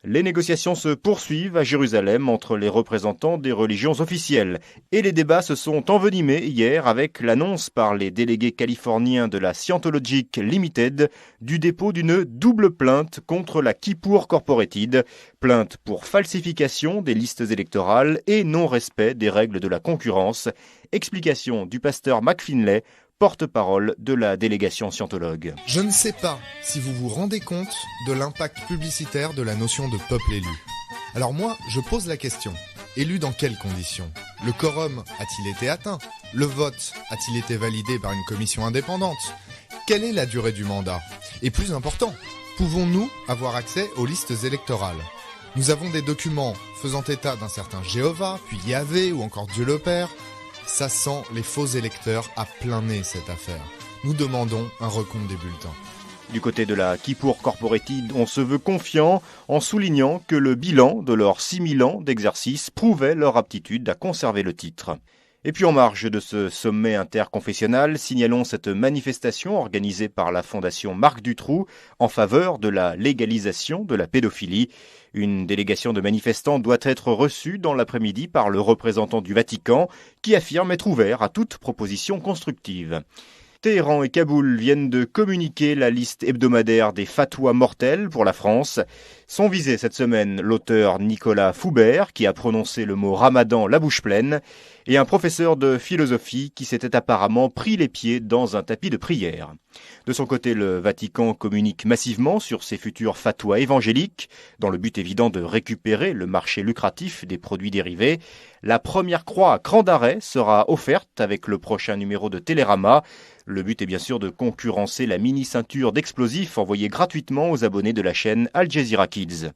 Les négociations se poursuivent à Jérusalem entre les représentants des religions officielles. Et les débats se sont envenimés hier avec l'annonce par les délégués californiens de la Scientologic Limited du dépôt d'une double plainte contre la Kippur Corporated. Plainte pour falsification des listes électorales et non-respect des règles de la concurrence. Explication du pasteur McFinley, porte-parole de la délégation scientologue. Je ne sais pas si vous vous rendez compte de l'impact publicitaire de la notion de peuple élu. Alors moi, je pose la question. Élu dans quelles conditions ? Le quorum a-t-il été atteint ? Le vote a-t-il été validé par une commission indépendante ? Quelle est la durée du mandat ? Et plus important, pouvons-nous avoir accès aux listes électorales ? Nous avons des documents faisant état d'un certain Jéhovah, puis Yahvé ou encore Dieu le Père. Ça sent les faux électeurs à plein nez cette affaire. Nous demandons un recompte des bulletins. Du côté de la Kippur Corporated, on se veut confiant en soulignant que le bilan de leurs 6000 ans d'exercice prouvait leur aptitude à conserver le titre. Et puis en marge de ce sommet interconfessionnel, signalons cette manifestation organisée par la Fondation Marc Dutroux en faveur de la légalisation de la pédophilie. Une délégation de manifestants doit être reçue dans l'après-midi par le représentant du Vatican qui affirme être ouvert à toute proposition constructive. Téhéran et Kaboul viennent de communiquer la liste hebdomadaire des fatwas mortels pour la France. Sont visés cette semaine l'auteur Nicolas Foubert, qui a prononcé le mot ramadan la bouche pleine, et un professeur de philosophie qui s'était apparemment pris les pieds dans un tapis de prière. De son côté, le Vatican communique massivement sur ses futurs fatwas évangéliques, dans le but évident de récupérer le marché lucratif des produits dérivés. La première croix à cran d'arrêt sera offerte avec le prochain numéro de Télérama. Le but est bien sûr de concurrencer la mini-ceinture d'explosifs envoyée gratuitement aux abonnés de la chaîne Al Jazeera Kids.